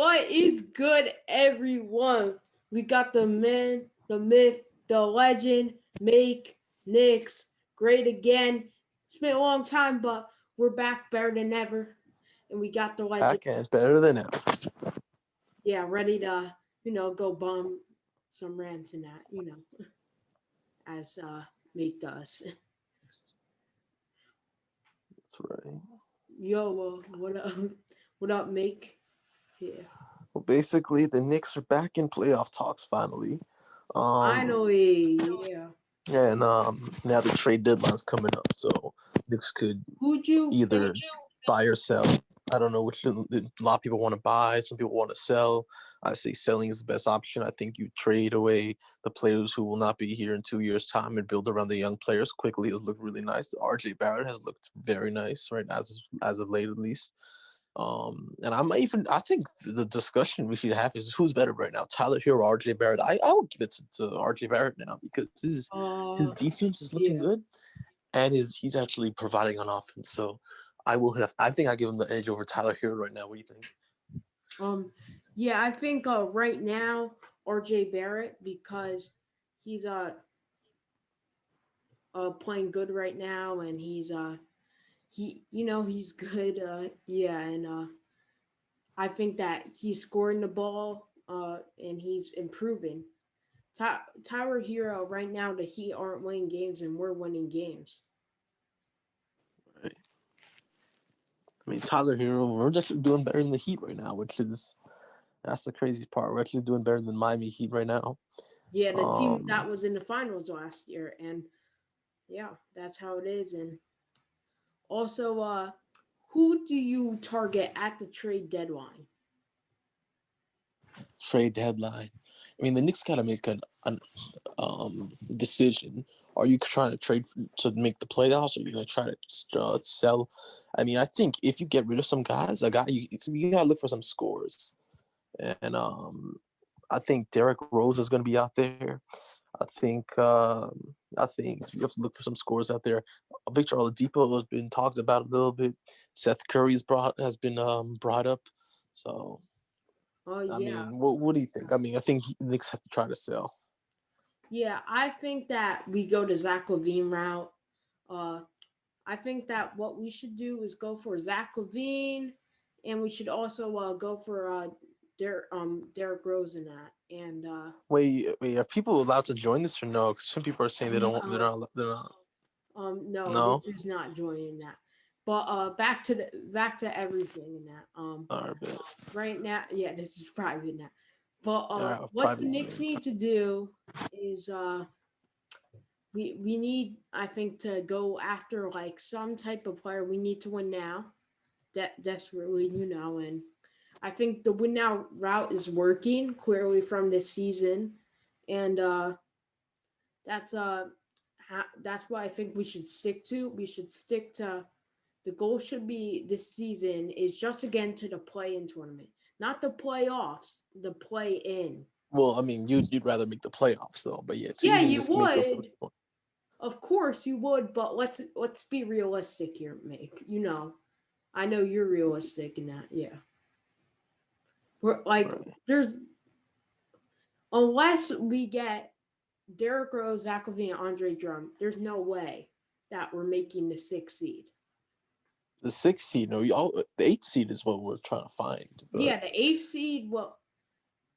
What is good, everyone? We got the man, the myth, the legend, make Knicks great again. It's been a long time, but we're back better than ever. And we got the legend. Back end better than ever. Yeah, ready to, go bomb some rants and that, as Make does. That's right. Yo, what up? What up, Make? Yeah. Well, basically, the Knicks are back in playoff talks finally. Finally, yeah. And now the trade deadline's coming up, so Knicks could Who'd you either buy or sell. I don't know which. A lot of people want to buy. Some people want to sell. I say selling is the best option. I think you trade away the players who will not be here in 2 years' time and build around the young players quickly. Has looked really nice. RJ Barrett has looked very nice right now, as of late at least. And I think the discussion we should have is who's better right now, Tyler Hero or RJ Barrett. I would give it to RJ Barrett now because his defense is looking good, and he's actually providing on offense. So I think I give him the edge over Tyler Hero right now. What do you think? Yeah, I think right now RJ Barrett, because he's playing good right now, and he's he's good. And I think that he's scoring the ball and he's improving. Tyler Hero right now, the Heat aren't winning games, and we're winning games. Right. I mean, Tyler Hero, we're actually doing better than the Heat right now, that's the crazy part. We're actually doing better than Miami Heat right now. Yeah, the team that was in the finals last year, and yeah, that's how it is. And also, who do you target at the trade deadline? Trade deadline. I mean, the Knicks got to make an decision. Are you trying to trade to make the playoffs, or are you going to try to sell? I mean, I think if you get rid of some guys, you got to look for some scores. And I think Derrick Rose is going to be out there. I think you have to look for some scores out there. Victor Oladipo has been talked about a little bit. Seth Curry has been brought up. So, Yeah. I mean, what do you think? I mean, I think the Knicks have to try to sell. Yeah, I think that we go to Zach LaVine route. I think that what we should do is go for Zach LaVine, and we should also go for Derrick Rose in that. And wait, are people allowed to join this or no? Because some people are saying they don't. They're not. No, this is not joining that. But back to everything in that. All right, right now, yeah, this is private now. But what the Knicks need to do is we need, I think, to go after like some type of player. We need to win now, desperately, and I think the win now route is working clearly from this season, and that's what I think we should stick to. We should stick to the goal. Should be this season is just again to the play-in tournament, not the playoffs. The play-in. Well, I mean, you'd rather make the playoffs though, but yeah, you would. Of course you would, but let's be realistic here, Make. I know you're realistic in that. Yeah. We're like there's unless we get Derrick Rose, Zach LaVine, Andre Drummond, there's no way that we're making the 6th seed. The 6th seed, no, the 8th seed is what we're trying to find. But... Yeah, the 8th seed. Well,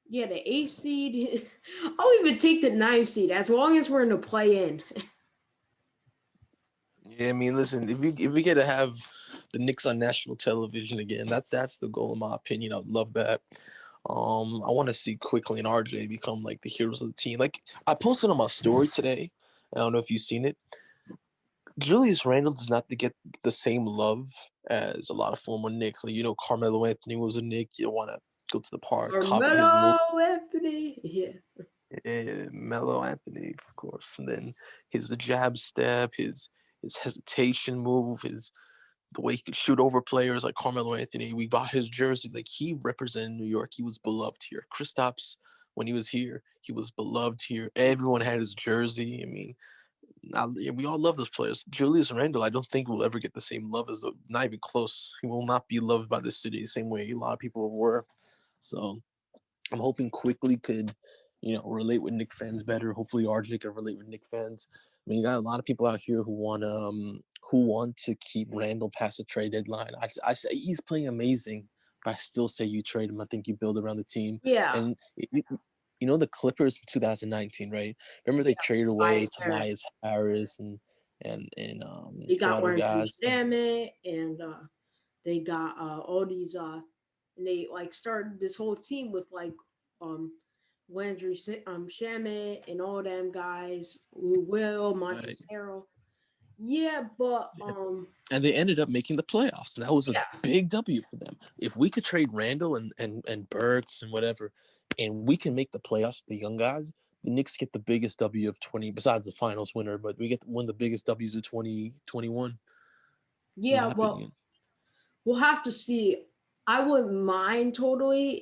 yeah, the 8th seed. I'll even take the 9th seed as long as we're in the play-in. Yeah, I mean, listen, if we get to have the Knicks on national television again, that's the goal in my opinion. I would love that. I want to see Quickly and RJ become like the heroes of the team. Like I posted on my story today. I don't know if you've seen it. Julius Randle does not get the same love as a lot of former Knicks. Like, Carmelo Anthony was a Knick. You want to go to the park. Carmelo Anthony. Yeah, Melo Anthony, of course. And then the jab step, his hesitation move, the way he could shoot over players like Carmelo Anthony. We bought his jersey. Like, he represented New York. He was beloved here. Kristaps, when he was here, he was beloved here. Everyone had his jersey. I mean, we all love those players. Julius Randle, I don't think will ever get the same love not even close. He will not be loved by the city the same way a lot of people were. So I'm hoping Quickly could, relate with Knicks fans better. Hopefully RJ can relate with Knicks fans. I mean, you got a lot of people out here who want to keep Randall past the trade deadline. I say he's playing amazing, but I still say you trade him. I think you build around the team. Yeah, And the Clippers in 2019, right? Remember yeah. they traded away Tobias Harris. Tobias Harris and They some got other Landry guys. Shamet, and they got all these and they like started this whole team with like um Shamet and all them guys, Lou Will, Right. Montrezl Harrell. Yeah, but And they ended up making the playoffs. And that was a yeah, big W for them. If we could trade Randall and Burks and whatever, and we can make the playoffs with the young guys, the Knicks get the biggest W of 20, besides the finals winner, but we get one of the biggest W's of 2021, in yeah. my Well, opinion. we'll have to see. I wouldn't mind totally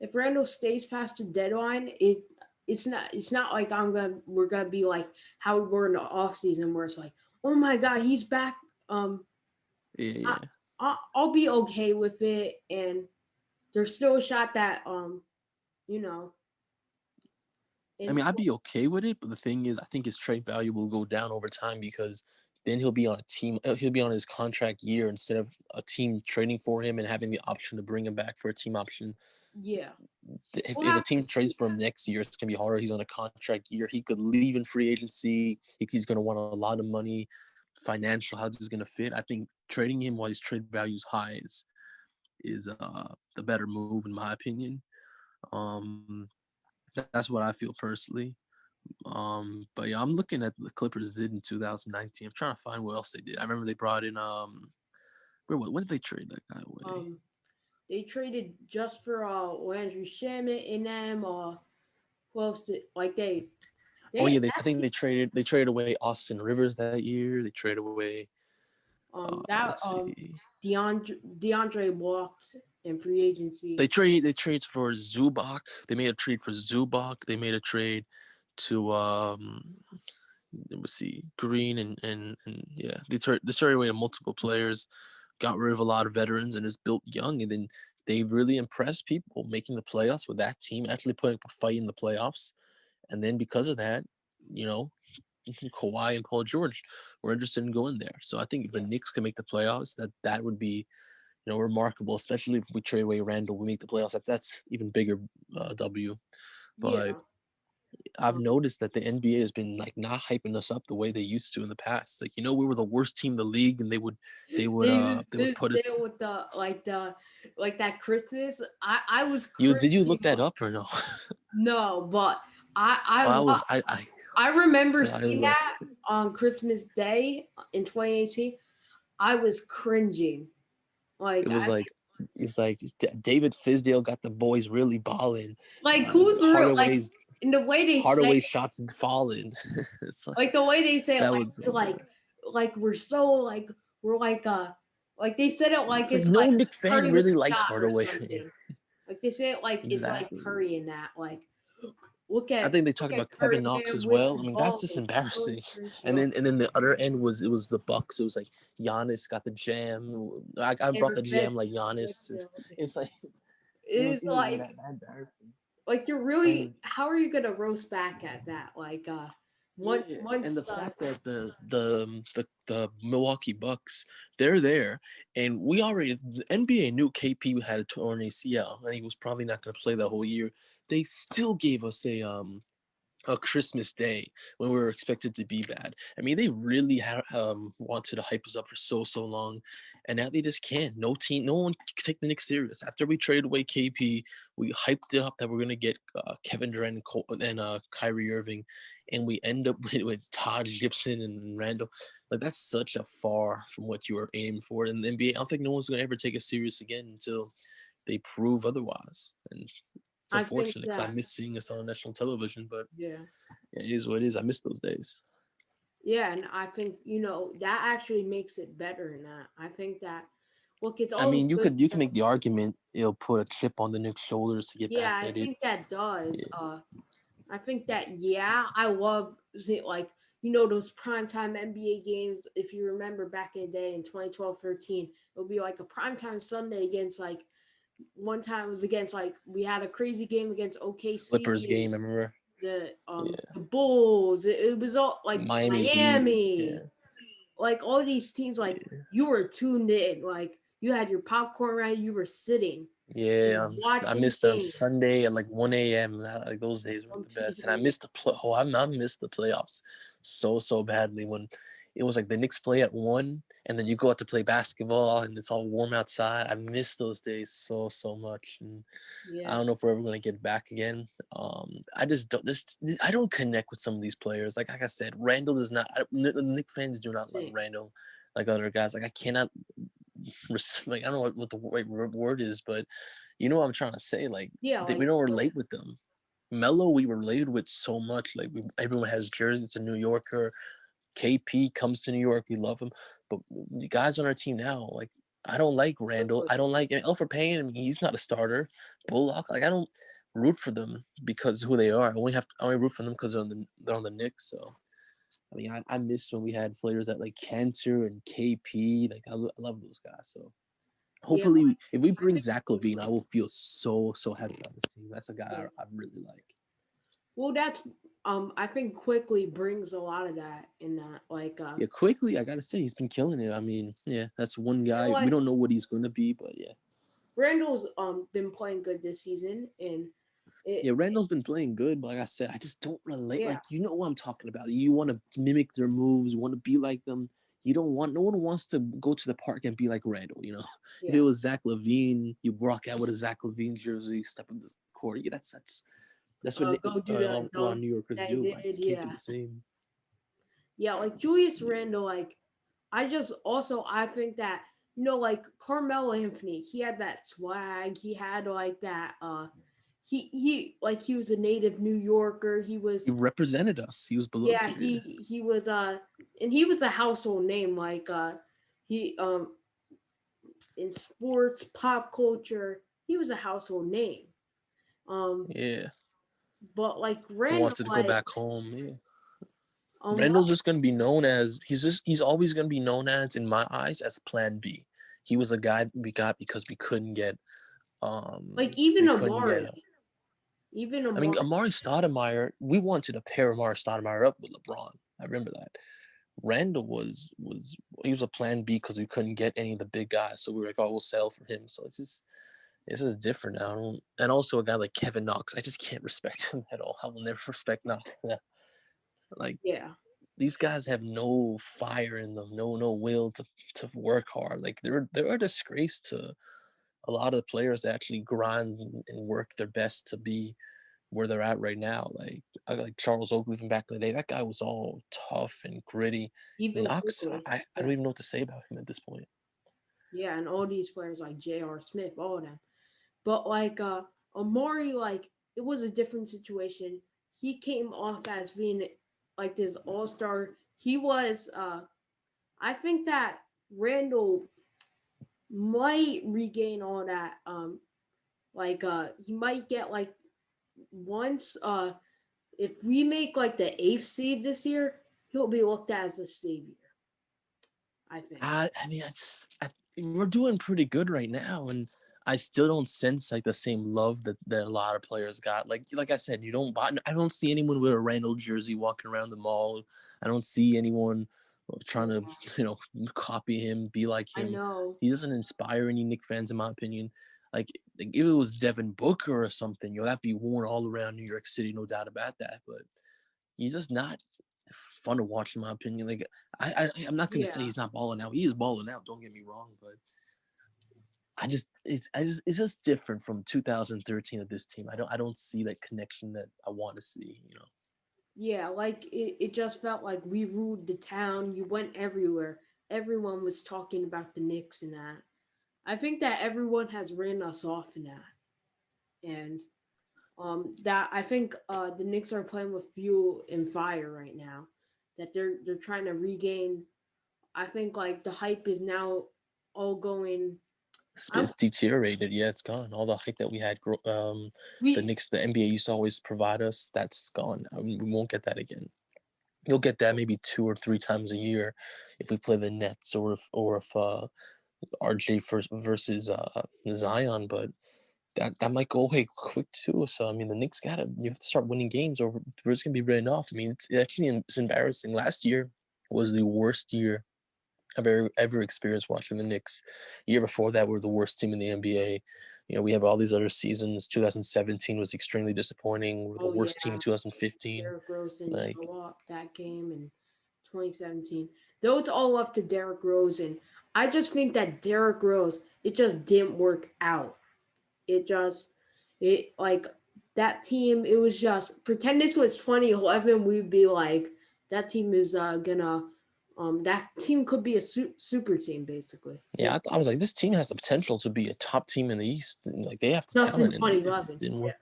if Randall stays past the deadline. It's not like we're gonna be like how we were in the off season where it's like, oh my god, he's back. Um, Yeah, I, yeah. I'll be okay with it, and there's still a shot that you know, I and mean, I'd be okay with it, but the thing is, I think his trade value will go down over time because then he'll be on a team. He'll be on his contract year instead of a team trading for him and having the option to bring him back for a team option. yeah, if, we'll if a have to team trades see. for him next year, it's gonna be harder. He's on a contract year. He could leave in free agency. He's gonna want a lot of money. Financial, how's this gonna fit? I think trading him while his trade value is high is the better move in my opinion. Um, that's what I feel personally. But yeah, I'm looking at the Clippers did in 2019. I'm trying to find what else they did. I remember they brought in when did they trade that guy away? Um, they traded just for Landry Shamet and them. Who else did like Oh they yeah, I that's think they traded away Austin Rivers that year. They traded away. that Let's see. DeAndre walked in free agency. They trade for Zubac. They made a trade for Zubac. They made a trade to let me see, Green and yeah. They traded away multiple players, got rid of a lot of veterans, and just built young. And then they really impressed people, making the playoffs with that team, actually putting up a fight in the playoffs. And then because of that, you know, Kawhi and Paul George were interested in going there. So I think if the Yeah, Knicks can make the playoffs, that would be remarkable, especially if we trade away Randall, we make the playoffs. That's even bigger W. But yeah. I've Um, noticed that the NBA has been like not hyping us up the way they used to in the past. Like we were the worst team in the league, and they would this put us. deal with the like that Christmas. I was Did you cringing. look that up or no? No, but I I I was lo- I remember it seeing was like that on Christmas Day in 2018. I was cringing. it Like was I like it's like David Fizdale got the boys really balling. like who's real like Hardaway's in the way they say Hardaway shots falling. It's like the way they say it that was like we're so we're like they said it like it's like it's no like Nick fan Curry with really a likes shot or Hardaway. something. Like they say it like it's like Exactly. Curry in that like I think they look talked at about Curry Kevin Knox there as with well. the I mean, that's ball just and he's so embarrassing. And inspirational. then the other end was the Bucks. It was like Giannis got the jam. I brought Never the fed jam like Giannis. It's like it's it was like that embarrassing. you're really And how are you gonna roast back at that yeah, and once the fact that the Milwaukee Bucks, they're there, and the NBA knew KP had a torn ACL, and he was probably not going to play the whole year. They still gave us a Christmas Day when we were expected to be bad. I mean, they really wanted to hype us up for so long, and now they just can't. No one can take the Knicks serious. After we traded away KP, we hyped it up that we're gonna get Kevin Durant and Kyrie Irving, and we end up with Todd Gibson and Randall. Like that's such a far from what you were aiming for in the NBA. I don't think no one's gonna ever take us serious again until they prove otherwise. And it's I think unfortunate because I that miss seeing us on national television, but yeah. yeah, it is what it is. I miss those days. Yeah, and I think that actually makes it better in that. I think that look, it's I always mean, you good. could you can make the argument it'll put a chip on the Knicks' shoulders to get Yeah, back I at it. think that does. Yeah. I think that yeah, I love like those primetime NBA games. If you remember back in the day in 2012, 13, it would be like a primetime Sunday against like one time it was against like we had a crazy game against Clippers OKC, game, I remember. Yeah. the Bulls. It was all like Miami Heat. Miami, Yeah. like all these teams. Like Yeah. you were tuned in, like you had your popcorn right. You were sitting and Yeah, I watching the missed on game. Sunday at like 1 a.m. Like those days were One the best, and I p.m. missed the play. Oh, I missed the playoffs so badly when it was like the Knicks play at 1, and then you go out to play basketball, and it's all warm outside. I miss those days so much, and I Yeah, don't know if we're ever gonna get back again. I just don't. I don't connect with some of these players. Like I said, Randall is not. Knick fans do not like same. Randall like other guys. Like I cannot like I don't know what the right word is, but you know what I'm trying to say. Like Yeah, we like don't relate with them. Melo, we related with so much. Like everyone has jerseys. It's a New Yorker. KP comes to New York. We love him. But the guys on our team now, like I don't like Randall. I don't like Elfrid Payne. I mean, he's not a starter. Bullock, like I don't root for them because who they are. I only root for them because they're on the Knicks. So I mean, I miss when we had players that like Cantor and KP. Like I love those guys. So yeah, hopefully, if we I bring think Zach Levine, I will feel so happy about this team. That's a guy yeah. I really like. Well, that's I think quickly brings a lot of that in that like Yeah, quickly, I gotta say he's been killing it. I mean, yeah, that's one guy. We like don't know what he's gonna be, but yeah. Randall's been playing good this season and Yeah, it Randall's been playing good, but like I said, I just don't relate. yeah Like, you know what I'm talking about. You want to mimic their moves, you want to be like them. You don't want, no one wants to go to the park and be like Randall, you know? If it yeah was Zach Levine, you rock out with a Zach Levine jersey, you step into the court. Yeah, that's what go do a the lot of dunk New Yorkers that he do, but I did, just can't do yeah. the same. Yeah, like Julius Yeah. Randle, like I just also I think that like Carmelo Anthony, he had that swag. He had like that he like he was a native New Yorker. He He was represented us. He was beloved yeah, here. he was and he was a household name like he in sports, pop culture, he was a household name. Um Yeah. but like He Randall wanted to go like back home. Yeah. um Randall's just gonna be known as he's always gonna be known as in my eyes as a plan B. He was a guy we got because like even we couldn't get Amari, him. even I mean Amari. Amari Stoudemire, we wanted to pair Amari Stoudemire up with LeBron. I remember that. Randall was he was a plan B because we couldn't get any of the big guys. So we were like, oh, we'll settle for him. So it's just different now. And also a guy like Kevin Knox, I just can't respect him at all. I will never respect Knox. Like Yeah. these guys have no fire in them, no will to work hard. Like they're a disgrace to a lot of the players that actually grind and work their best to be where they're at right now. Like I like Charles Oakley from back in the day. That guy was all tough and gritty. Even Knox, quickly. I Yeah. don't even know what to say about him at this point. Yeah, and all these players like J.R. Smith, all of them. But like Amari, like it was a different situation. He came off as being like this all-star. He was I think that Randall might regain all that. Like he might get like once if we make like the eighth seed this year, he'll be looked at as a savior, I think. I mean, we're doing pretty good right now, and I still don't sense like the same love that a lot of players got. Like I said, I don't see anyone with a Randall jersey walking around the mall. I don't see anyone trying to Yeah, copy him, be like I him. know. He doesn't inspire any Knicks fans, in my opinion. Like if it was Devin Booker or something, that'd be worn all around New York City, no doubt about that. But he's just not fun to watch, in my opinion. Like I'm not gonna say Yeah. he's not balling out. He is balling out. Don't get me wrong, but it's just different from 2013 of this team. I don't see that connection that I want to see. Yeah, like it just felt like we ruled the town. You went everywhere. Everyone was talking about the Knicks and that. I think that everyone has ran us off in that. And that I think the Knicks are playing with fuel and fire right now. That they're trying to regain. I think like the hype is now all going. I'm It's deteriorated. Yeah, it's gone. All the hype that we had, the we Knicks, the NBA used to always provide us, that's gone. I mean, we won't get that again. You'll get that maybe 2 or 3 times a year if we play the Nets or if RJ versus Zion, but that might go away quick too. So I mean, the Knicks you have to start winning games, or we're just gonna be written off. I mean, it's embarrassing. Last year was the worst year I've ever experienced watching the Knicks. Year before that, we were the worst team in the NBA. We have all these other seasons. 2017 was extremely disappointing. We were the Oh worst team in yeah, 2015. Derrick Rose didn't Like, show up that game in 2017. Though it's all up to Derrick Rose, and I just think that Derrick Rose, it just didn't work out. It just, it like that team. It was just pretend this was 2011. We'd be like, that team is gonna, that team could be a super team basically. Yeah, yeah, I was like, this team has the potential to be a top team in the East. And, like, they have the just in talent, and it just 2011. didn't work.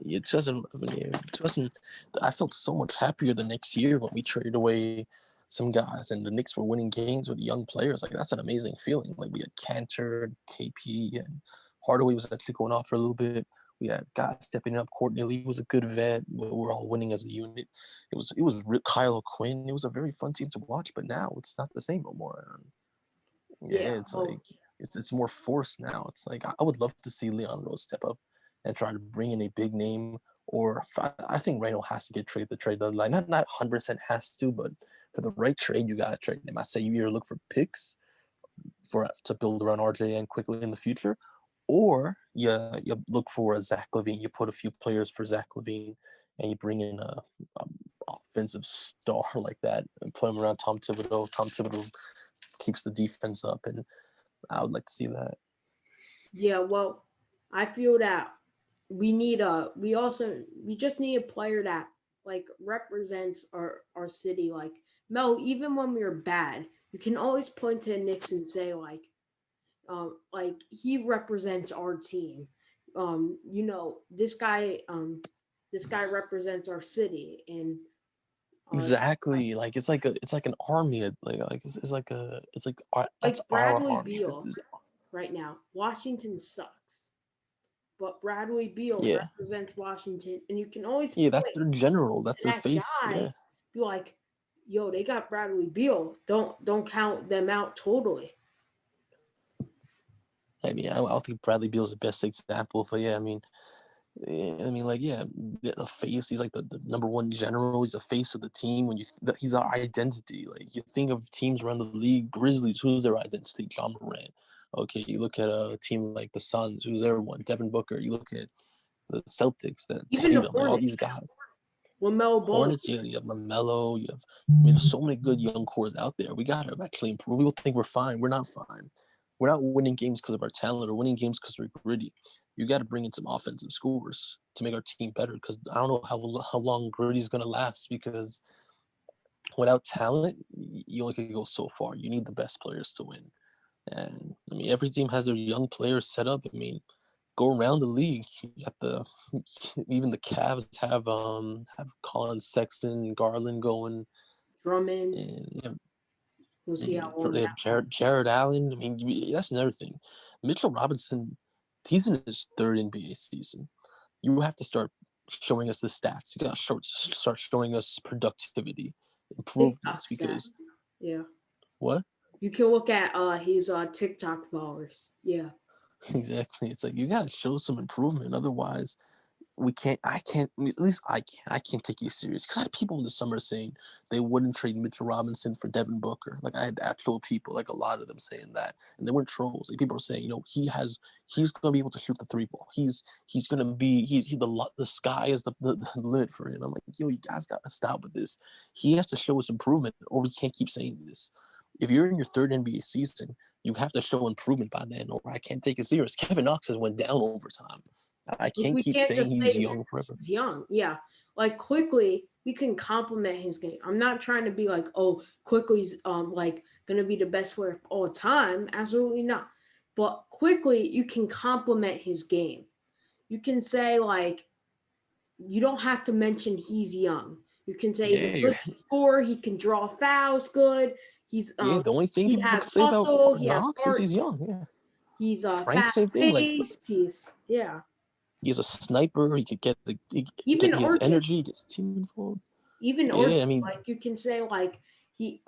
It doesn't. It wasn't. I felt so much happier the next year when we traded away some guys, and the Knicks were winning games with young players. Like, that's an amazing feeling. Like, we had Cantor, and KP, and Hardaway was actually going off for a little bit. We had guys stepping up. Courtney Lee was a good vet. We were all winning as a unit. It was Kyle O'Quinn. It was a very fun team to watch. But now it's not the same no more. Yeah, Yeah. it's Oh, like it's more forced now. It's like I would love to see Leon Rose step up and try to bring in a big name. Or I think Randall has to get traded the trade deadline. Not 100% has to, but for the right trade, you got to trade him. I say you either look for picks to build around RJ and quickly in the future, or you look for a Zach LaVine. You put a few players for Zach LaVine, and you bring in a offensive star like that and put him around Tom Thibodeau. Tom Thibodeau keeps the defense up, and I would like to see that. yeah. Well, I feel that we just need a player that like represents our city. Like Mel, even when we were bad, you can always point to Knicks and say like he represents our team. This guy represents our city, and uh, Exactly. Like it's like an army. It's like that's like our Bradley army. Beal right now. Washington sucks, but Bradley Beal Yeah. represents Washington, and you can always Yeah, point that's their general. That's to their that face. guy, Yeah. be like, "Yo, they got Bradley Beal. Don't count them out totally." I mean, I think Bradley Beal's the best example, but yeah, I mean, like, yeah, the face. He's like the number one general. He's the face of the team. He's our identity. Like, you think of teams around the league, Grizzlies. Who's their identity? John Morant. Okay, you look at a team like the Suns. Who's their one? Devin Booker. You look at the Celtics. That Even the Tatum. Like, all these Hornets, guys. Lamelo Ball. Hornets. You have LaMelo. There's so many good young cores out there. We got to actually improve. We think we're fine. We're not fine. We're not winning games because of our talent or winning games because we're gritty. You got to bring in some offensive scores to make our team better. Because I don't know how long gritty is going to last. Because without talent, you only can go so far. You need the best players to win. And I mean, every team has their young players set up. I mean, go around the league. You got even the Cavs have Colin Sexton, Garland going, Drummond. and We'll see how long they that have Jared Allen. I mean, that's another thing. Mitchell Robinson, he's in his third NBA season. You have to start showing us the stats. You got to start showing us productivity, TikTok improvements. stat. Because Yeah. what? You can look at his TikTok followers. Yeah. Exactly. It's like you got to show some improvement. Otherwise, we can't. I can't. At least I can't. I can't take you serious because I had people in the summer saying they wouldn't trade Mitchell Robinson for Devin Booker. Like, I had actual people, like a lot of them, saying that, and they weren't trolls. Like, people were saying, he's going to be able to shoot the three ball. He's going to be the sky is the limit for him. I'm like, yo, you guys got to stop with this. He has to show us improvement, or we can't keep saying this. If you're in your third NBA season, you have to show improvement by then, or I can't take it serious. Kevin Knox has went down over time. I Like can't we keep can't saying just he's say young forever. he's young. Yeah. Like quickly, we can compliment his game. I'm not trying to be like, oh, quickly's like gonna be the best player of all time. Absolutely not. But quickly, you can compliment his game. You can say like you don't have to mention he's young. You can say he's a Yeah, good scorer. He can draw fouls good. He's yeah. The only thing he people has can say about hustle. He has Knox is heart. he's young. Yeah, He's Frank, fast same thing. Like, paced. He's yeah. he's a sniper. He could Even he has RJ. energy. He gets team involved. Even RJ. Yeah, I mean, Like you can say like he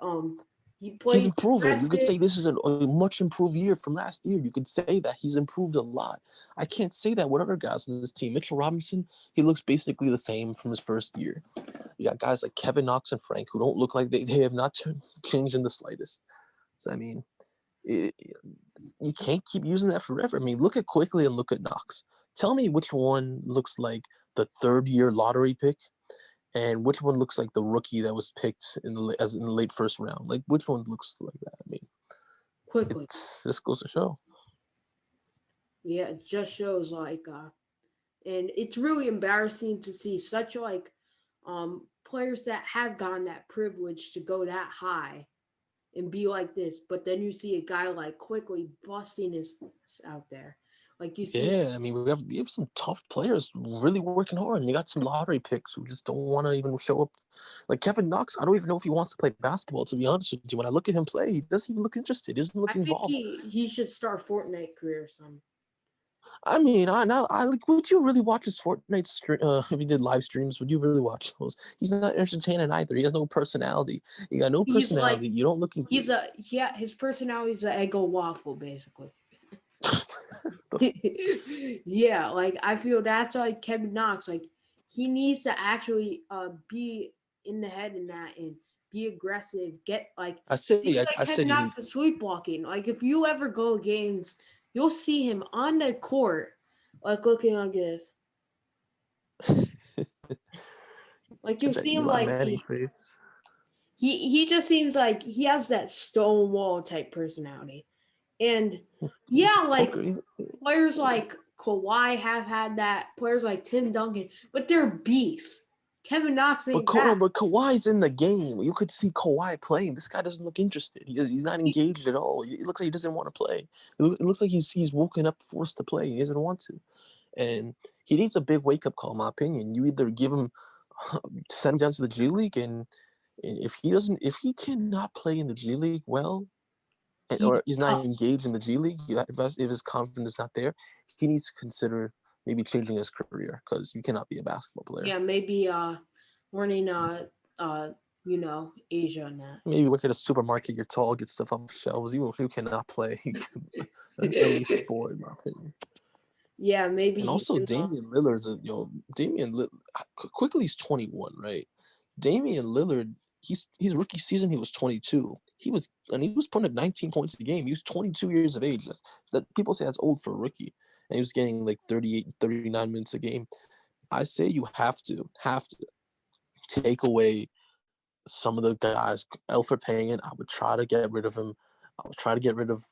He He's plays improving. You could aggressive. say this is a much improved year from last year. You could say that he's improved a lot. I can't say that with other guys on this team. Mitchell Robinson, he looks basically the same from his first year. You got guys like Kevin Knox and Frank who don't look like they have not changed in the slightest. So, I mean, you can't keep using that forever. I mean, look at Quickly and look at Knox. Tell me which one looks like the third-year lottery pick and which one looks like the rookie that was picked in the late first round. Like, which one looks like that? I mean, Quickly. this goes to show. Yeah, it just shows and it's really embarrassing to see such players that have gotten that privilege to go that high and be like this, but then you see a guy like Quickly busting his ass out there. Like you see Yeah, I mean, we have some tough players really working hard, and you got some lottery picks who just don't want to even show up. Like Kevin Knox, I don't even know if he wants to play basketball. To be honest with you, when I look at him play, he doesn't even look interested. He doesn't look I think involved. he should start Fortnite career or something. I mean, I like. Would you really watch his Fortnite stream? If he did live streams, would you really watch those? He's not entertaining either. He has no personality. He got no He's like personality. You don't look. his personality is an Eggo waffle basically. Yeah, like I feel that's like Kevin Knox. Like he needs to actually be in the head in that and be aggressive. Get like I say, seems I like said Kevin he needs. Knox is sleepwalking. Like if you ever go games, you'll see him on the court, like looking like this. Like you That see him Eli like Manning face. he just seems like he has that Stonewall type personality. And He's a yeah, like poker. players like Kawhi have had that, players like Tim Duncan, but they're beasts. Kevin Knox But ain't that. But Kawhi's in the game. You could see Kawhi playing. This guy doesn't look interested. He's not engaged at all. It looks like he doesn't want to play. It looks like he's woken up forced to play. He doesn't want to, and he needs a big wake up call. In my opinion, you either give him, send him down to the G League, and if he cannot play in the G League well, He's or he's not tough. engaged in the G League, if his confidence is not there, he needs to consider maybe changing his career because you cannot be a basketball player. Yeah, maybe learning uh Asia and that. Maybe work at a supermarket, you're tall, get stuff off shelves. You cannot play any sport, in my opinion. Yeah, maybe And he also, can Damian Lillard's quickly he's 21, right? Damian Lillard, his rookie season he was 22. He was putting up 19 points a game. He was 22 years of age. That people say that's old for a rookie, and he was getting like 38, 39 minutes a game. I say you have to take away some of the guys. Alfred Payne, I would try to get rid of him. I would try to get rid of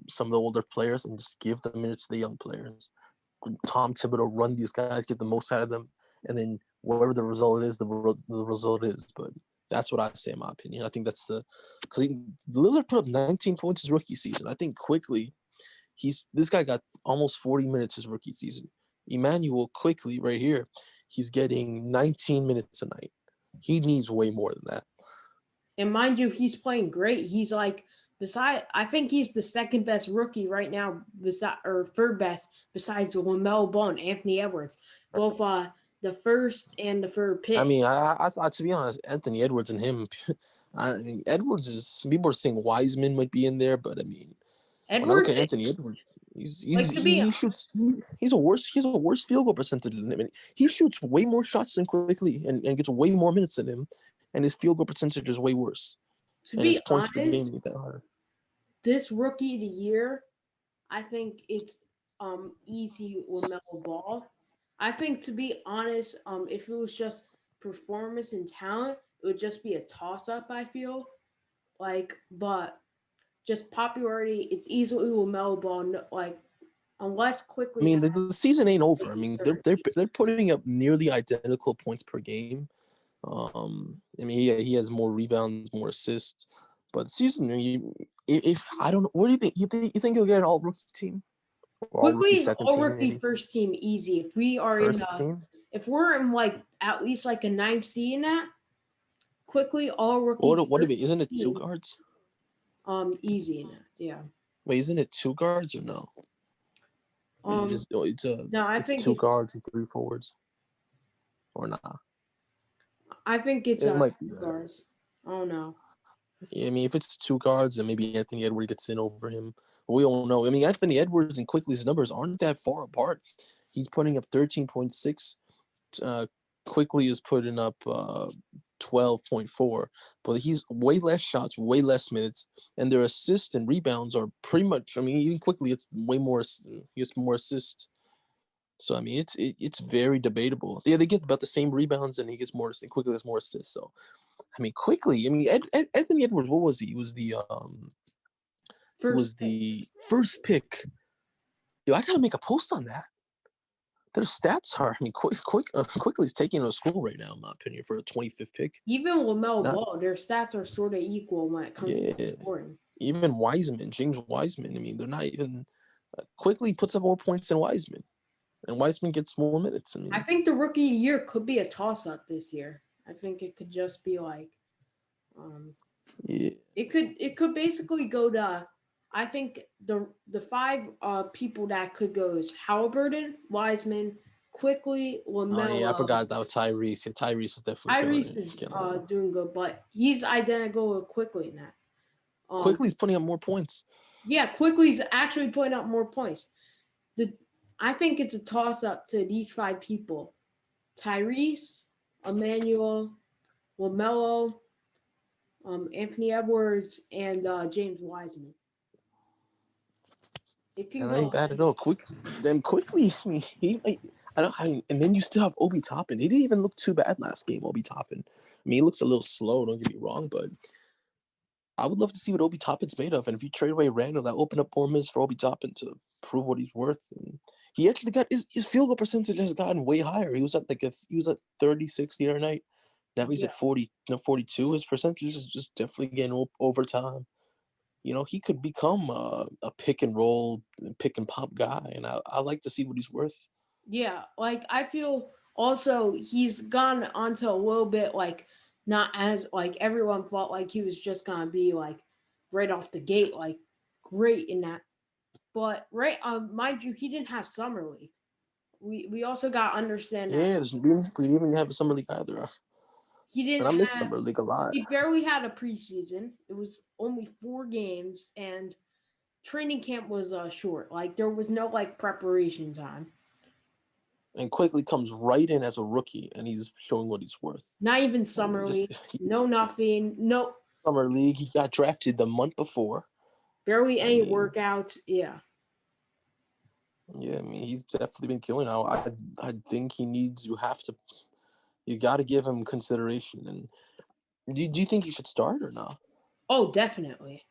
some of the older players and just give the minutes to the young players. Tom Thibodeau run these guys, get the most out of them, and then whatever the result is, the result is. But that's what I say in my opinion. I think that's because Lillard put up 19 points his rookie season. I think quickly, this guy got almost 40 minutes his rookie season. Emmanuel quickly right here, he's getting 19 minutes a night. He needs way more than that. and mind you, he's playing great. He's like I think he's the second best rookie right now, beside or third best besides LaMelo Ball and Anthony Edwards, both the first and the third I pick. mean, I thought, to be honest, Anthony Edwards and him. I mean, Edwards is people are saying Wiseman might be in there, but I mean, when I look Edwards, at Anthony Edwards, like to be he shoots he's a worse field goal percentage than him. And he shoots way more shots than quickly and gets way more minutes than him, and his field goal percentage is way worse, to and his be points per game honest, ain't that higher. this rookie of the year, I think it's easy LaMelo Ball. I think to be honest, if it was just performance and talent, it would just be a toss up. I feel like, but just popularity, it's easily LaMelo Ball. Like unless I quickly mean, the season ain't over. I has mean, third. they're putting up nearly identical points per game. I mean, he has more rebounds, more assists, but the season, if I don't know, what do you think? You think he'll get an all rookie team or all Quickly rookie is second all team, rookie maybe first team easy. If we are in first team? if we're in like at least like a ninth seed in that, quickly all rookie What if first it isn't it two team guards? easy in that. Yeah. Wait, isn't it two guards or no? Um no, I It's think two it's guards and three forwards, or not? I think it's It might be two that. guards. I don't know. Yeah, I mean, if it's two guards, then maybe Anthony Edwards gets in over him. But we all know. I mean, Anthony Edwards and Quickly's numbers aren't that far apart. He's putting up 13.6. Uh, Quickly is putting up 12.4. But he's way less shots, way less minutes, and their assists and rebounds are pretty much. I mean, even Quickly, it's way more. He gets more assists. So I mean, it's very debatable. Yeah, they get about the same rebounds, and he gets more. And Quickly has more assists. So I mean, Quickly. I mean, Anthony Edwards. What was he? He was First pick. the first pick. Yo, I gotta make a post on that. Their stats are. I mean, Quickly's taking to school right now, in my opinion, for a 25th pick. Even LaMelo Not Ball, their stats are sort of equal when it comes to yeah. scoring. Even Wiseman, James Wiseman. I mean, they're not even. Quickly puts up more points than Wiseman, and Wiseman gets more minutes. I I mean, think the rookie year could be a toss up this year. I think it could just be like, um, yeah. it could basically go to. I think the five people that could go is Halliburton, Wiseman, Quickly, Oh yeah, I Lamelo. forgot about Tyrese. Yeah, Tyrese is definitely killing Tyrese it. is Killing it. doing good, but he's identical with Quickly in that. Um, Quickly's putting up more points. yeah, Quickly's actually putting up more points. The I think it's a toss up to these five people: Tyrese, Emmanuel, Lamelo, Anthony Edwards, and James Wiseman. It can And that go. ain't bad at all. Quickly, I mean, I don't. I mean, and then you still have Obi Toppin. He didn't even look too bad last game. Obi Toppin. I mean, he looks a little slow. Don't get me wrong, but I would love to see what Obi Toppin's made of. And if you trade away Randall, that opened up more minutes for Obi Toppin to prove what he's worth. And he actually got his field goal percentage has gotten way higher. He was at he was at 36 the other night. Now he's Yeah, at 40, 42. His percentage is just definitely getting over time. He could become a pick and roll, pick and pop guy, and I like to see what he's worth. yeah. Like I feel also he's gone onto a little bit like not as like everyone thought like he was just gonna be like right off the gate like great in that. But right, mind you, he didn't have summer league. We also got to understand that Yeah, we didn't even have a summer league either, he and I didn't miss have summer league a lot. he barely had a preseason. It was only 4 games, and training camp was short. Like there was no like preparation time. And quickly comes right in as a rookie, and he's showing what he's worth. Not even I mean, summer league. No nothing. No summer league. He got drafted the month before. barely I any mean, workouts. Yeah. yeah, I mean, he's definitely been killing. I think he needs. You got to give him consideration. And do you think he should start or not? Oh, definitely.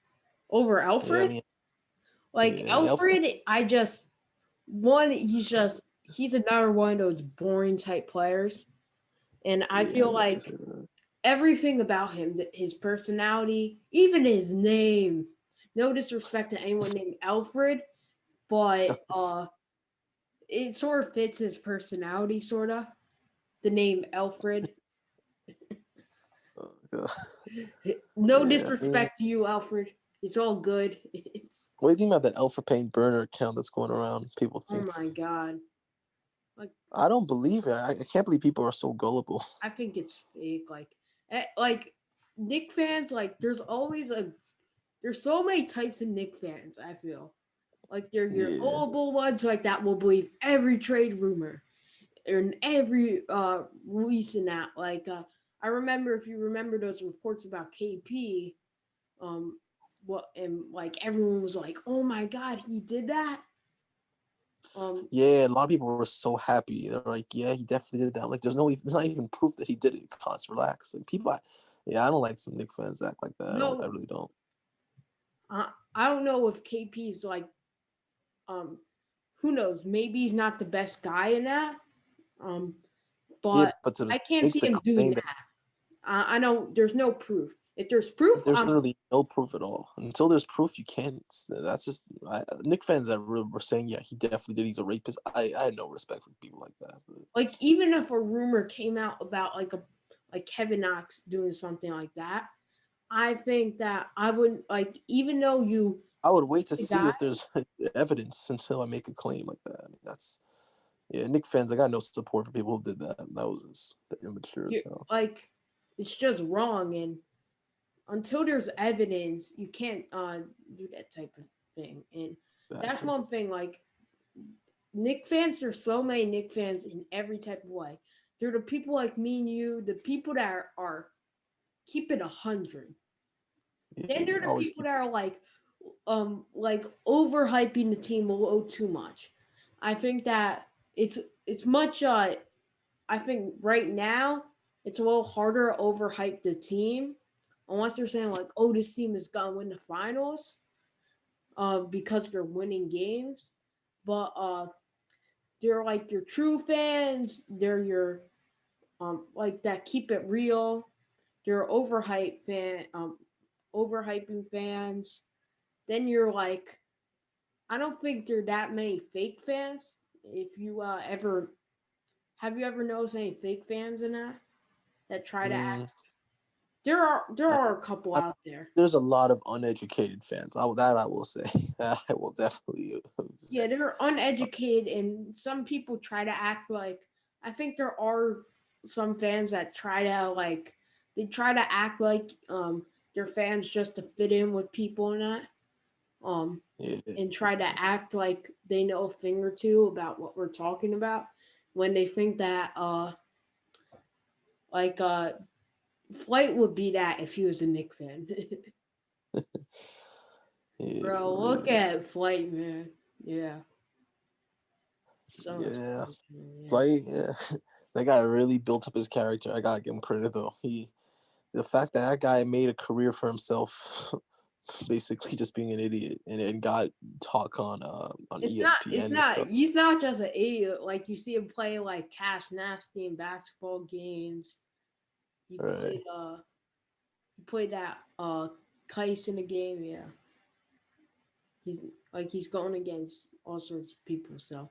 Over Yeah, I Alfred? mean, Like yeah, I mean, Alfred. Alfred, he's another one of those boring type players. And I Yeah, I feel definitely like say that. everything about him, his personality, even his name. No disrespect to anyone named Alfred, but it sort of fits his personality, sort of. The name Alfred. Yeah, No yeah, I mean, disrespect to you, Alfred. It's all good. It's what do you think about that Alpha Pain burner account that's going around? People oh think my god. Like I don't believe it. I can't believe people are so gullible. I think it's fake. Like Nick fans, like there's so many types of Nick fans. I feel like they're your Yeah, gullible ones, like that will believe every trade rumor or every release in that. I remember if you remember those reports about KP, um, what and like everyone was like, "Oh my god, he did that." Um, yeah. A lot of people were so happy. They're like, "Yeah, he definitely did that." Like, there's not even proof that he did it. Cause relax. Like people, yeah, I don't like some Nick fans act like that. I no, really don't. I don't know if KP's like um, who knows? Maybe he's not the best guy in that. Um, Yeah, but but to I can't make see the him doing claim that that. I know there's no proof. If there's proof, there's literally no proof at all. Until there's proof, you can't. That's just Nick fans that were saying, yeah, he definitely did. He's a rapist. I had no respect for people like that. But like even if a rumor came out about like Kevin Knox doing something like that, I think that I wouldn't like even though you I would wait to the see guy if there's evidence until I make a claim like that. I mean, that's yeah, Nick fans. I got no support for people who did that. That was just immature as you're hell. like it's just wrong and until there's evidence, you can't do that type of thing. And that's Exactly. one thing. Like Nick fans, there's so many Nick fans in every type of way. They're the people like me and you, the people that are keep it 100. Then Yeah, there are the always people keep. that are like overhyping the team a little too much. I think that it's much I think right now it's a little harder to overhype the team unless they're saying like, oh, this team is gonna win the finals, because they're winning games. But they're like your true fans, they're your like that keep it real, they're overhyping fans. Then you're like, I don't think there are that many fake fans. If you ever have you ever noticed any fake fans in that try to Mm, act? There are a couple I, out there. there's a lot of uneducated fans. That I will say. That I will definitely say. Yeah, they're uneducated, and some people try to act like. I think there are some fans that try to like. They try to act like they're fans just to fit in with people and that. Um, Yeah, and try to exactly. act like they know a thing or two about what we're talking about when they think that like Flight would be that if he was a Nick fan. Yeah, Bro, for look real. at Flight, man. Yeah, so much Yeah, passion. Yeah, Play. Yeah, that guy really built up his character. I gotta give him credit though. The fact that guy made a career for himself, basically just being an idiot, and got talk on it's not. ESPN It's and not. stuff. He's not just an idiot. Like you see him play like Cash Nasty in basketball games. He Right. played. He played that Kais in the game. Yeah, he's he's going against all sorts of people. So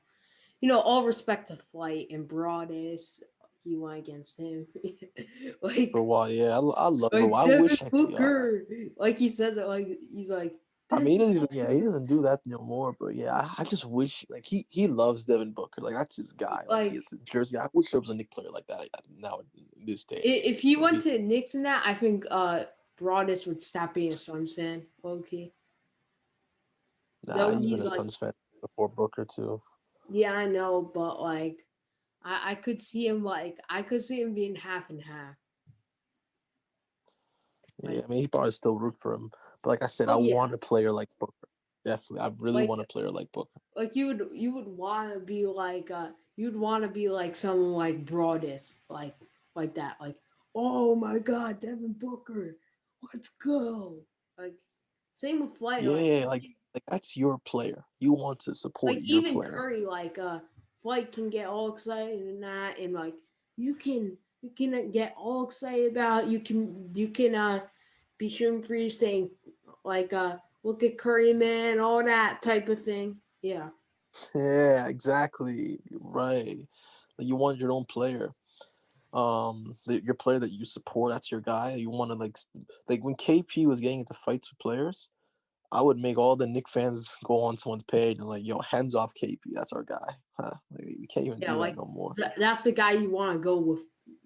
all respect to Flight and Broadus. He went against him. For a like while, yeah, I love bro. like I Devin wish I could. Booker. Like he says it like he's like I mean, he Devin doesn't even. Yeah, he Booker. doesn't do that no more. But yeah, I just wish like he loves Devin Booker. Like that's his guy. Like he Like is a Jersey. I wish there was a Nick player like that now in this day and age. if he So went he, to Knicks and that, I think Broadus would stop being a Suns fan. Okay. nah, Though he's been he's a like, Suns fan before Booker too. yeah, I know, but like I could see him being half and half. Yeah, Like I mean, he probably still root for him. But like I said, I oh yeah. want a player like Booker. Definitely, I really Like want a player like Booker. like you would want to be like you'd want to be like someone like Broadus, like that, like oh my god, Devin Booker, let's go. Like same with Flight, Yeah, like that's your player. You want to support like your even player. Curry, like Flight can get all excited and that, and like you can get all excited about you can be shooting free saying like look at Curry man, all that type of thing. Yeah. Yeah, exactly. Right. Like you want your own player. Your player that you support. That's your guy. You want to like when KP was getting into fights with players. I would make all the Nick fans go on someone's page and like, yo, hands off KP. That's our guy. Huh? Like, we can't even Yeah, do that like no more. that's the guy you want to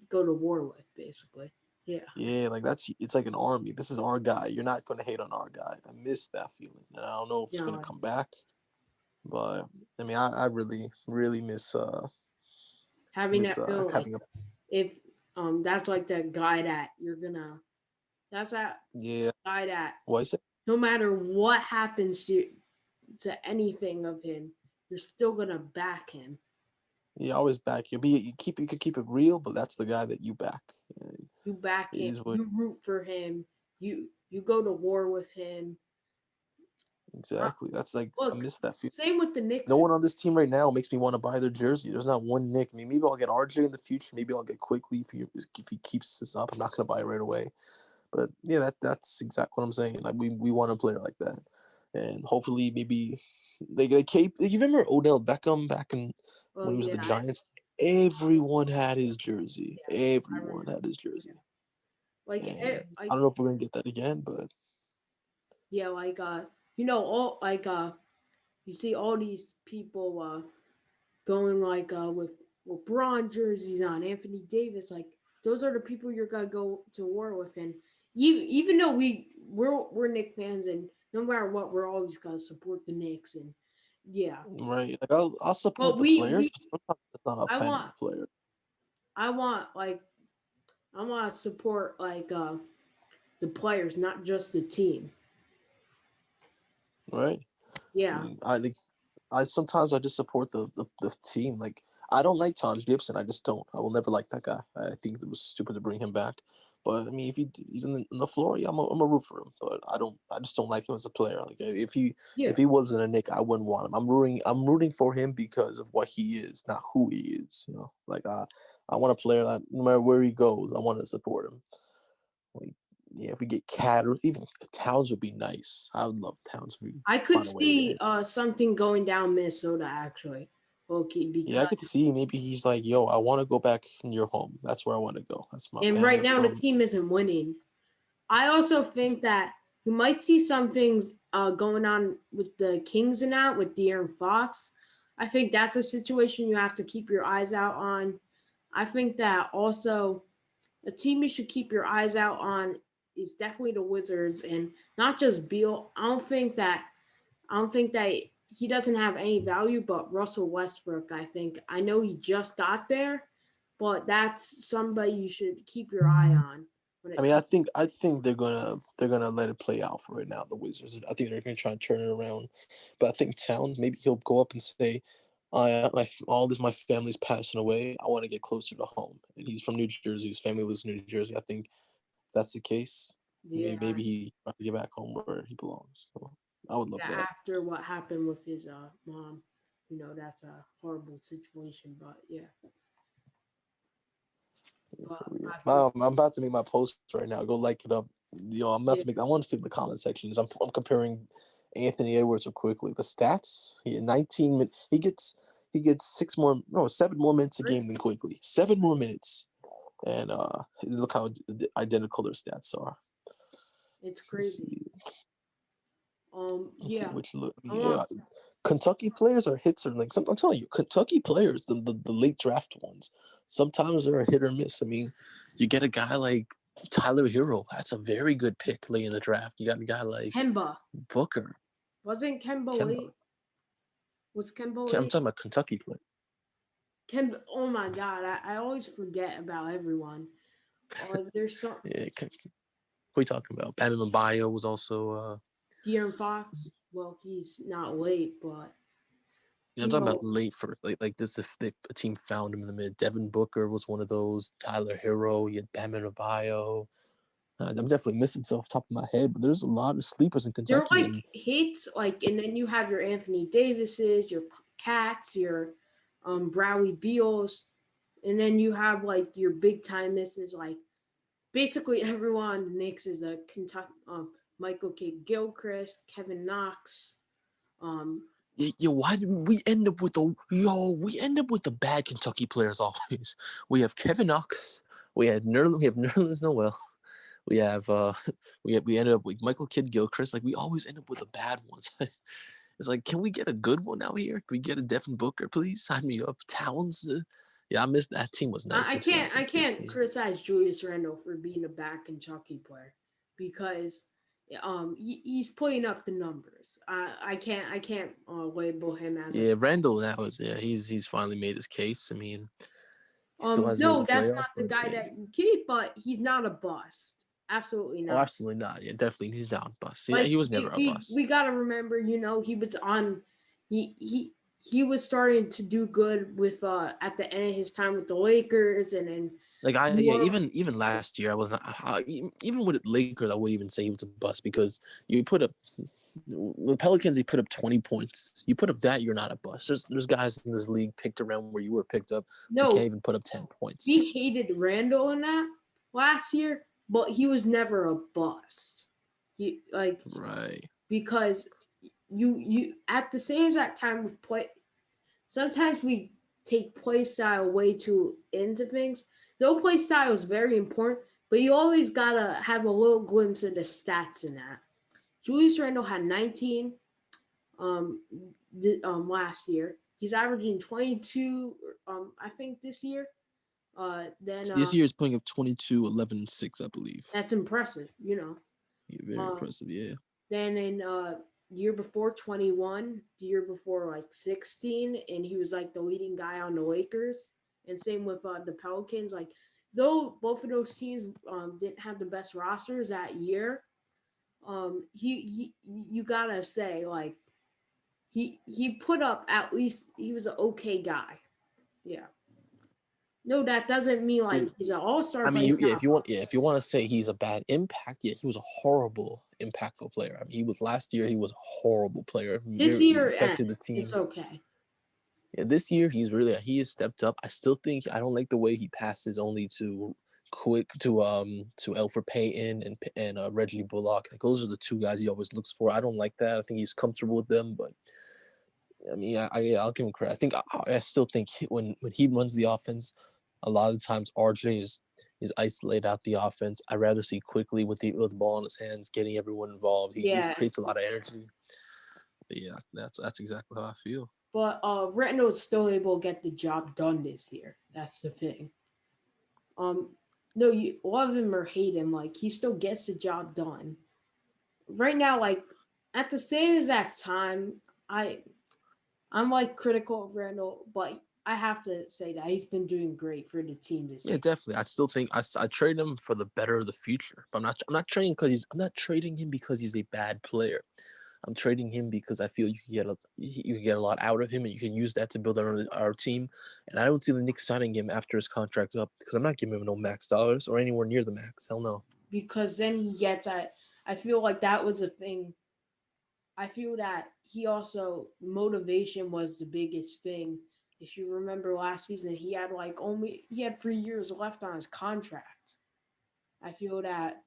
go to war with, basically. Yeah, Yeah, like it's like an army. This is our guy. You're not gonna hate on our guy. I miss that feeling. And I don't know if it's gonna like come back, but I mean, I really really having miss that feel like having a if that's like that guy that you're gonna that's that yeah. guy that What is it? no matter what happens to anything of him, you're still gonna back him. You always back. You could keep it real, but that's the guy that you back. You back It him. is what You root for him. You go to war with him. Uh, exactly. That's like I Look, miss that feeling. same with the No Knicks. one on this team right now makes me want to buy their jersey. There's not one Nick. I mean, maybe I'll get RJ in the future. Maybe I'll get quickly if he keeps this up. I'm not gonna buy it right away. But yeah, that's exactly what I'm saying. Like we want a player like that, and hopefully maybe they keep. You remember Odell Beckham back in Oh when he was yeah, the Giants? Everyone had his jersey. yeah, I Everyone remember. had his Yeah. jersey, Like and I like don't know if we're gonna get that again. But yeah, like all like you see all these people going like with Braun jerseys on, Anthony Davis, like those are the people you're gonna go to war with, and even though we're Knicks fans, and no matter what, we're always gonna support the Knicks, and yeah. Right. Like I'll But support the we players, but sometimes I'm not a I fan of want the player. I want like I want to support the players, not just the team. Right. Yeah, Like, I sometimes I just support the team. Like I don't like Taj Gibson. I just don't. I will never like that guy. I think it was stupid to bring him back. But I mean, if he's in the floor, yeah, I'm a root for him. But I don't. I just don't like him as a player. Like if yeah. he wasn't a Nick, I wouldn't want him. I'm rooting for him because of what he is, not who he is. You know, like I want a player that no matter where he goes, I want to support him. Like yeah, if we get Cat or even Towns would be nice. I would love Towns if we I could find a way to get see him. something going down Minnesota actually. Okay, Yeah, I because could see maybe he's like, yo, I want to go back in your home. That's where I want to go. That's where my and right family's now the from. team isn't winning. I also think that you might see some things going on with the Kings and that with De'Aaron Fox. I think that's a situation you have to keep your eyes out on. I think that also a team you should keep your eyes out on is definitely the Wizards, and not just Beal. I don't think that he doesn't have any value, but Russell Westbrook, I think. I know he just got there, but that's somebody you should keep your eye on when I it mean, comes. I think they're gonna let it play out for right now. The Wizards. I think they're gonna try and turn it around. But I think Towns maybe he'll go up and say, all this my family's passing away. I want to get closer to home. And he's from New Jersey. His family lives in New Jersey. I think if that's the case. Yeah, Maybe he tries to get back home where he belongs. So I would love yeah. that. After what happened with his mom, that's a horrible situation. But yeah, Yes, but for real. I think I'm about to make my post right now. Go like it up. Yo, I'm about yeah, to make. I want to see the comment sections. I'm comparing Anthony Edwards real quickly. The stats. 19 minutes. He gets 7 more minutes a game than Quickly. 7 more minutes, and look how identical their stats are. it's Let's crazy. see. Let's see Yeah, which look. I want Yeah, Kentucky players are hits or like. I'm telling you, Kentucky players, the late draft ones, sometimes they're a hit or miss. I mean, you get a guy like Tyler Hero. That's a very good pick late in the draft. You got a guy like Kemba. Booker, Wasn't Kemba Kemba. late? Was Kemba I'm late? talking about Kentucky play. Kemba. Oh my God, I always forget about everyone. There's some Yeah, who are you talking about? Bam Bio was also. De'Aaron Fox. Well, he's not late, but I'm talking about no. late for like this. If a team found him in the mid, Devin Booker was one of those. Tyler Hero, you had Bam Bio. I'm definitely missing some off the top of my head, but there's a lot of sleepers in They're Kentucky, like and hits, and then you have your Anthony Davises, your Cats, your Bradley Beals, and then you have like your big time misses. Like basically everyone on the Knicks is a Kentucky. Michael K. Gilchrist, Kevin Knox. Um, why did we end up with we end up with the bad Kentucky players always. We have Kevin Knox, we have Nerlens Noel, we have we ended up with Michael Kidd Gilchrist. Like we always end up with the bad ones. It's like, can we get a good one out here? Can we get a Devin Booker, please? Sign me up. Towns. Yeah, I missed that team was nice I in can't I can't 2015. criticize Julius Randle for being a bad Kentucky player because he's putting up the numbers. I can't label him as a Yeah, Randall now is he's finally made his case. I mean, he still hasn't made no, the that's not playoffs, the but guy yeah. that you keep, but he's not a bust. Absolutely Oh, not. absolutely not. Yeah, definitely he's down bust. Yeah, Like he was never a bust. we gotta remember, he was on he was starting to do good with at the end of his time with the Lakers, and then Like New Orleans. even last year I wasn't even with the Lakers I wouldn't even say he was a bust because you put up the Pelicans he put up 20 points. You put up that you're not a bust. There's guys in this league picked around where you were picked up who can't No, even put up 10 points. we hated Randall in that last year, but he was never a bust. He like Right. because you at the same exact time with play. Sometimes we take play style way too into things. Though play style is very important, but you always gotta have a little glimpse of the stats in that. Julius Randle had 19 um, last year. He's averaging 22 I think this year. Then This year is putting up 22, 11, and 6, I believe. that's impressive, you know. Yeah, very impressive. Yeah. Then in year before 21, the year before like 16, and he was like the leading guy on the Lakers. And same with the Pelicans. Like though both of those teams didn't have the best rosters that year, he you gotta say like he put up at least he was an okay guy. Yeah. No, that doesn't mean like he's an all-star, I but mean, he's not. if you want to say he's a bad impact, yeah, he was a horrible impactful player. I mean, he was last year. He was a horrible player. This Very year, affected the it's team. okay. Yeah, this year he has stepped up. I still think I don't like the way he passes only to Elfrid Payton and Reggie Bullock. Like those are the two guys he always looks for. I don't like that. I think he's comfortable with them, but I mean, I'll give him credit. I think I still think when he runs the offense, a lot of the times RJ is isolated out the offense. I'd rather see quickly with the ball in his hands, getting everyone involved. He Yeah. creates a lot of energy. But yeah, that's exactly how I feel. But Retino's still able to get the job done this year. That's the thing. Um, no, you love him or hate him, like he still gets the job done. Right now, like at the same exact time, I I'm like critical of Randall, but I have to say that he's been doing great for the team this Yeah, year. definitely. I still think I trade him for the better of the future. But I'm not trading him because he's a bad player. I'm trading him because I feel you can get a lot out of him, and you can use that to build our team. And I don't see the Knicks signing him after his contract's up because I'm not giving him no max dollars or anywhere near the max. Hell no. Because then he gets at. I feel like that was a thing. I feel that he also motivation was the biggest thing. If you remember last season, he had 3 years left on his contract. I feel that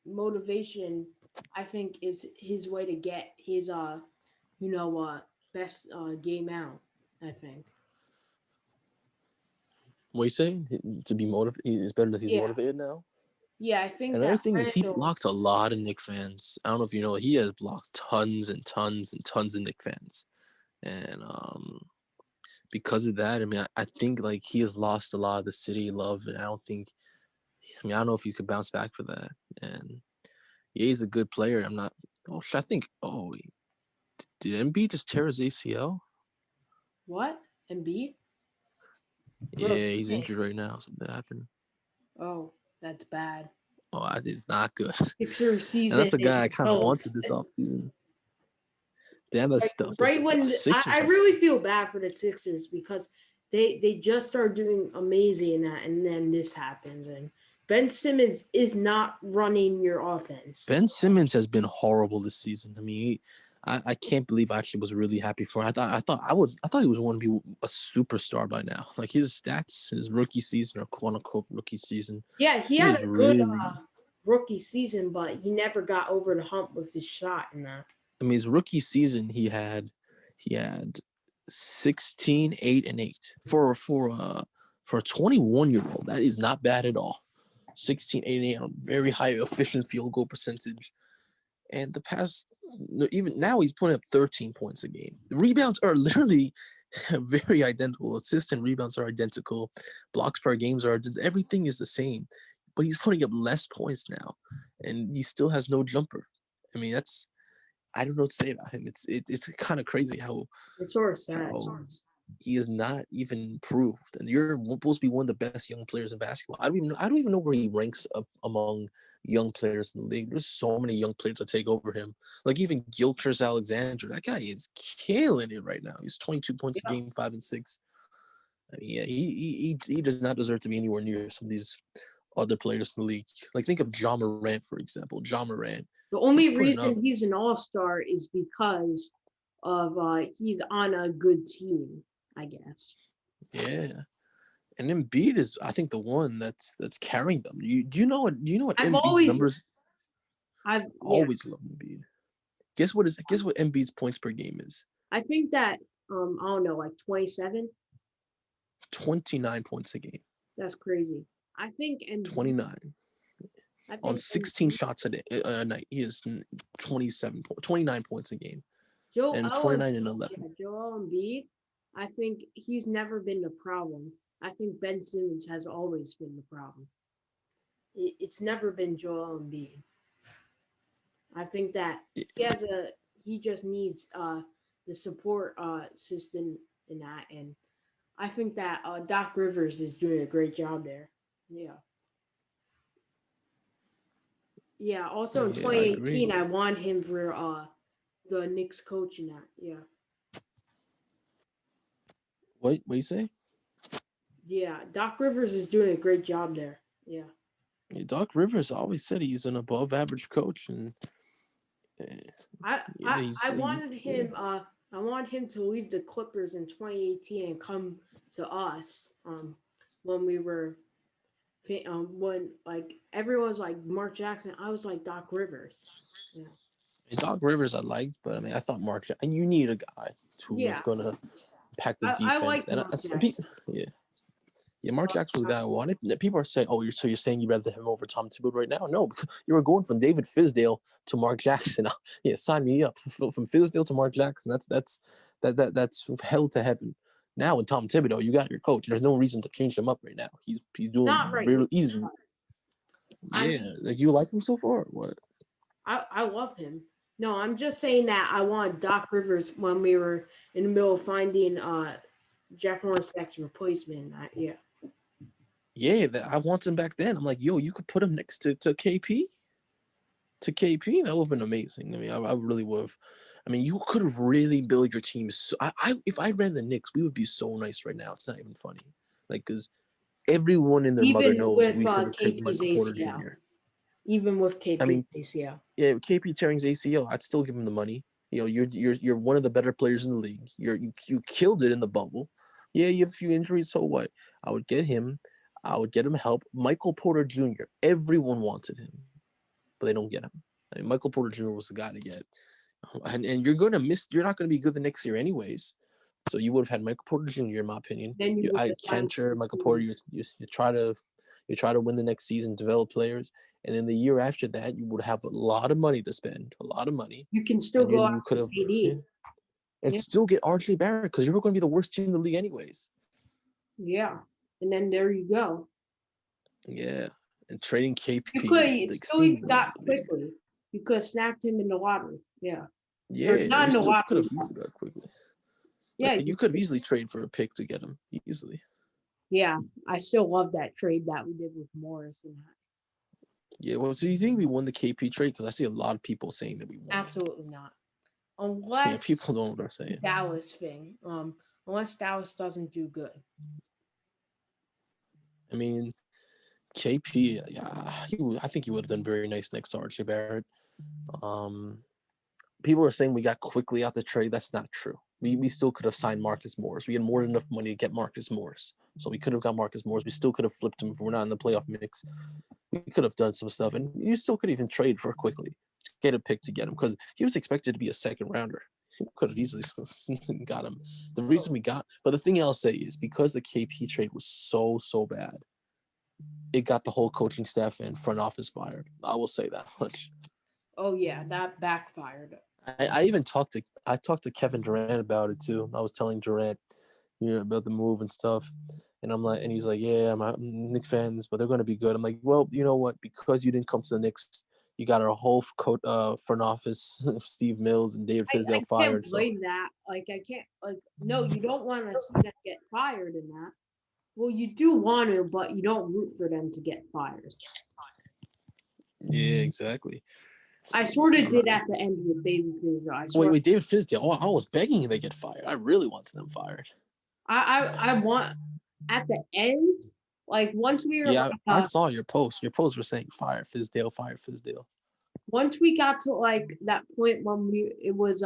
motivation, I think, is his way to get his best game out. I think. What you saying? To be motivated, it's better that he's Yeah, motivated now. yeah. I think Another that thing is he Randall. blocked a lot of Knicks fans. I don't know if you know, he has blocked tons and tons and tons of Knicks fans, and because of that, I mean, I think like he has lost a lot of the city love, and I don't know if you could bounce back for that. And yeah, he's a good player. I'm not. Oh, I think. Oh, did Embiid just tear his ACL? What? Embiid? Bro, Yeah, he's hey. injured right now. Something happened. Oh, that's bad. Oh, it's not good. Sixers And season that's a is guy I kind of wanted toast. this offseason. Damn, that's Right, stuff. right The when I Sixers are. really feel bad for the Sixers because they just start doing amazing at, and then this happens and Ben Simmons is not running your offense. Ben Simmons has been horrible this season. I mean, I can't believe I actually was really happy for him. I thought he was going to be a superstar by now. Like his stats, his rookie season or quote unquote rookie season, Yeah, he he had is a good really. rookie season, but he never got over the hump with his shot in that. I mean, his rookie season he had 16, 8, and 8 for a 21-year-old. That is not bad at all. 16, 8, and 8 on very high efficient field goal percentage. And the past, even now, he's putting up 13 points a game. The rebounds are literally very identical. Assists and rebounds are identical. Blocks per games are everything is the same. But he's putting up less points now, and he still has no jumper. I mean, I don't know what to say about him. It's kind of crazy It's sort of sad. how he is not even improved. And you're supposed to be one of the best young players in basketball. I don't even know where he ranks up among young players in the league. There's so many young players that take over him. Like even Gilchrist Alexander, that guy is killing it right now. He's 22 points a Yeah. game, 5 and 6. I mean, yeah, he does not deserve to be anywhere near some of these other players in the league. Like think of John Morant, for example. John Morant, The he's only putting up. reason he's an all-star is because of he's on a good team, I guess. Yeah. And Embiid is, I think, the one that's carrying them. Do you know what I've Embiid's always numbers? I've yeah, Always love Embiid. Guess what Embiid's points per game is? I think that I don't know, like 27. 29 points a game. That's crazy. I think Embiid 29 I on think 16 Embiid shots a night. He is 29 points a game, and Joel 29 and yeah, 11. Joel Embiid, I think he's never been the problem. I think Ben Simmons has always been the problem. It's never been Joel Embiid. I think that he just needs the support system in that, and I think that Doc Rivers is doing a great job there. Yeah, yeah. Also in Yeah, I agree. 2018, I want him for the Knicks coaching that. Yeah, What you say? yeah. Doc Rivers is doing a great job there. Yeah. Yeah, Doc Rivers always said he's an above average coach, and I yeah, I I he's wanted yeah. him I want him to leave the Clippers in 2018 and come to us when we were when like everyone's like Mark Jackson, I was like Doc Rivers. Yeah. And Doc Rivers I liked, but I mean I thought and you need a guy who was Yeah. gonna pack the I defense, like and Mark yeah. Yeah, Mark Jackson was the guy I wanted. People are saying, "Oh, you're saying you'd rather him over Tom Thibodeau right now?" No, because you were going from David Fizdale to Mark Jackson. Yeah, sign me up. From Fizdale to Mark Jackson. That's hell to heaven. Now with Tom Thibodeau, you got your coach. There's no reason to change him up right now. He's Not doing right really now. easy. I Yeah, mean, like you like him so far. Or what? I love him. No, I'm just saying that I want Doc Rivers when we were in the middle of finding Jeff Hornacek's replacement. Yeah. Yeah, I want him back then. I'm like, yo, you could put him next to KP. To KP, that would have been amazing. I mean, I really would have. I mean, you could have really built your team. So, if I ran the Knicks, we would be so nice right now. It's not even funny. Like, because everyone and their mother Even knows with we should have traded KP's Michael Porter ACL. Jr. Even with I KP's mean, ACL. yeah, KP tearing his ACL, I'd still give him the money. You know, you're one of the better players in the league. You killed it in the bubble. Yeah, you have a few injuries, so what? I would get him. I would get him help. Michael Porter Jr. Everyone wanted him, but they don't get him. I mean, Michael Porter Jr. was the guy to get. And you're going to miss. You're not going to be good the next year, anyways. So you would have had Michael Porter Jr. in my opinion. Then you would I have found Cantor, Michael Porter. You try to win the next season, develop players, and then the year after that, you would have a lot of money to spend, a lot of money, you can still and go you after could have yeah, KD. and Yeah. still get RJ Barrett because you were going to be the worst team in the league anyways. Yeah. And then there you go. Yeah, and trading You KP could is like still Steve even Mills got is big. quickly. You could have snapped him in the lottery. Yeah. Or Yeah, not you in the still could lottery. have easily got quickly. Yeah. You could have easily traded for a pick to get him easily. Yeah. I still love that trade that we did with Morris and that. Yeah, well, so you think we won the KP trade? Because I see a lot of people saying that we won. Absolutely not. Yeah, Unless people don't know what they're saying. Dallas thing. Unless Dallas doesn't do good. I mean, KP, yeah, I think he would have done very nice next to RJ Barrett. Um, People are saying we got quickly out the trade. That's not true. We still could have signed Marcus Morris. We had more than enough money to get Marcus Morris. So we could have got Marcus Morris. We still could have flipped him if we're not in the playoff mix. We could have done some stuff. And you still could even trade for quickly. Get a pick to get him because he was expected to be a second rounder. We could have easily got him. The reason we got, but the thing I'll say is because the KP trade was so bad, it got the whole coaching staff and front office fired. I will say that much. Oh yeah, that backfired. I talked to Kevin Durant about it too. I was telling Durant, about the move and stuff, and he's like, yeah, I'm Knicks fans, but they're going to be good. I'm like, well, you know what? Because you didn't come to the Knicks, you got our whole front office, Steve Mills and David I Fizdale can't fired. So blame that. Like I can't like no, you don't want to see them get fired in that. Well, you do want to, but you don't root for them to get fired. yeah, exactly. I sort of I'm not, did at the end with David Fizdale. wait, David Fizdale. Oh, I was begging they get fired. I really wanted them fired. I want at the end, like once we were Yeah, I saw your post. Your posts were saying fire Fizdale, fire Fizdale. once we got to like that point when it was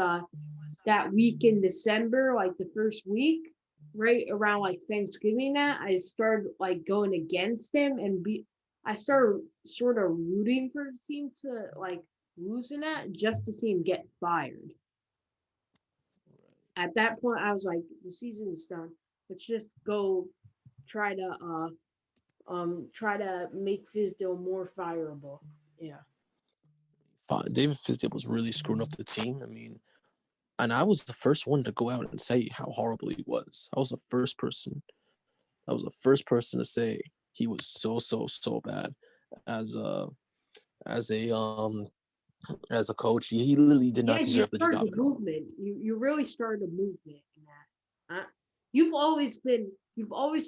that week in December, like the first week, right around like Thanksgiving, that I started like going against him and I started sort of rooting for the team to like losing that just to see him get fired. At that point, I was like, the season is done. Let's just go try to make Fizdale more fireable. Yeah. David Fizdale was really screwing up the team. I mean, and I was the first one to go out and say how horrible he was. I was the first person. I was the first person to say he was so bad as a as a um as a coach. He literally did not Yeah, you deserve the started job a at all. movement. You really started a movement in that. You've always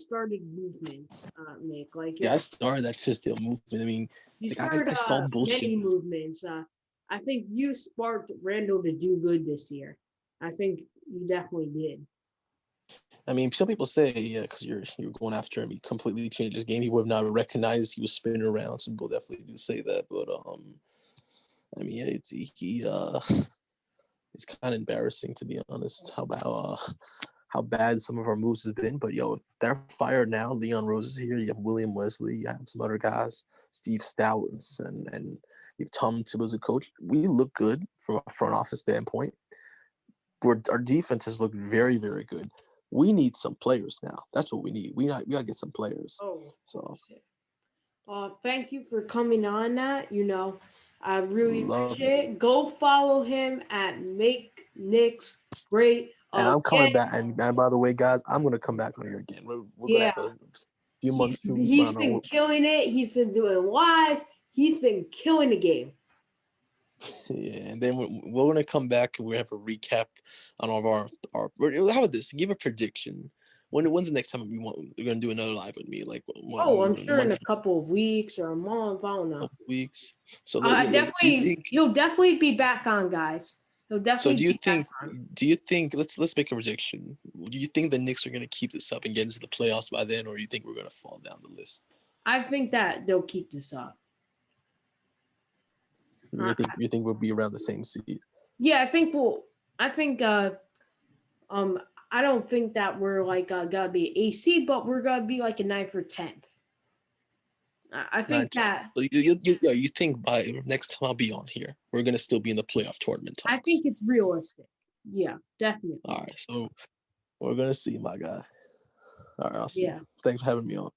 started movements, Nick. Like Yeah, I started that fist deal movement. I mean, you like started I saw bullshit. many movements. I think you sparked Randall to do good this year. I think you definitely did. I mean, some people say, yeah, because you're going after him, he completely changed his game. He would have not recognized he was spinning around. Some people definitely do say that, but I mean, yeah, it's kind of embarrassing to be honest how bad some of our moves have been. But yo, if they're fired now, Leon Rose is here. You have William Wesley. You have some other guys, Steve Stout, and you have Tom Thibodeau as a coach. We look good from a front office standpoint. Our defense has looked very good. We need some players now. That's what we need. We gotta get some players. Oh So shit. Thank you for coming on that. I really love it. appreciate it. Go follow him at Make Knicks Great And I'm Again. coming back. And by the way, guys, I'm gonna come back on here again. We're gonna Yeah, have a few months, I he's don't been know. killing it. He's been doing lives. He's been killing the game. Yeah, and then we're gonna come back and we have a recap on all of our. How about this? Give a prediction. When's the next time we're gonna do another live with me? Like Oh, I'm a sure in month, a couple of weeks or a month. I don't know. weeks. So do you Definitely, think? he'll definitely be back on, guys. He'll So definitely be back on. do you think let's make a prediction. Do you think the Knicks are gonna keep this up and get into the playoffs by then, or do you think we're gonna fall down the list? I think that they'll keep this up. Uh, You think we'll be around the same seed? yeah, I think we'll. I think. Um. I don't think that we're like gotta be AC, but we're gonna be like a 9th or 10th. I Nine. think that. So you think by next time I'll be on here, we're gonna still be in the playoff tournament I talks. think it's realistic. Yeah, definitely. All right, so we're gonna see, my guy. All right, I'll see. Yeah. Thanks for having me on.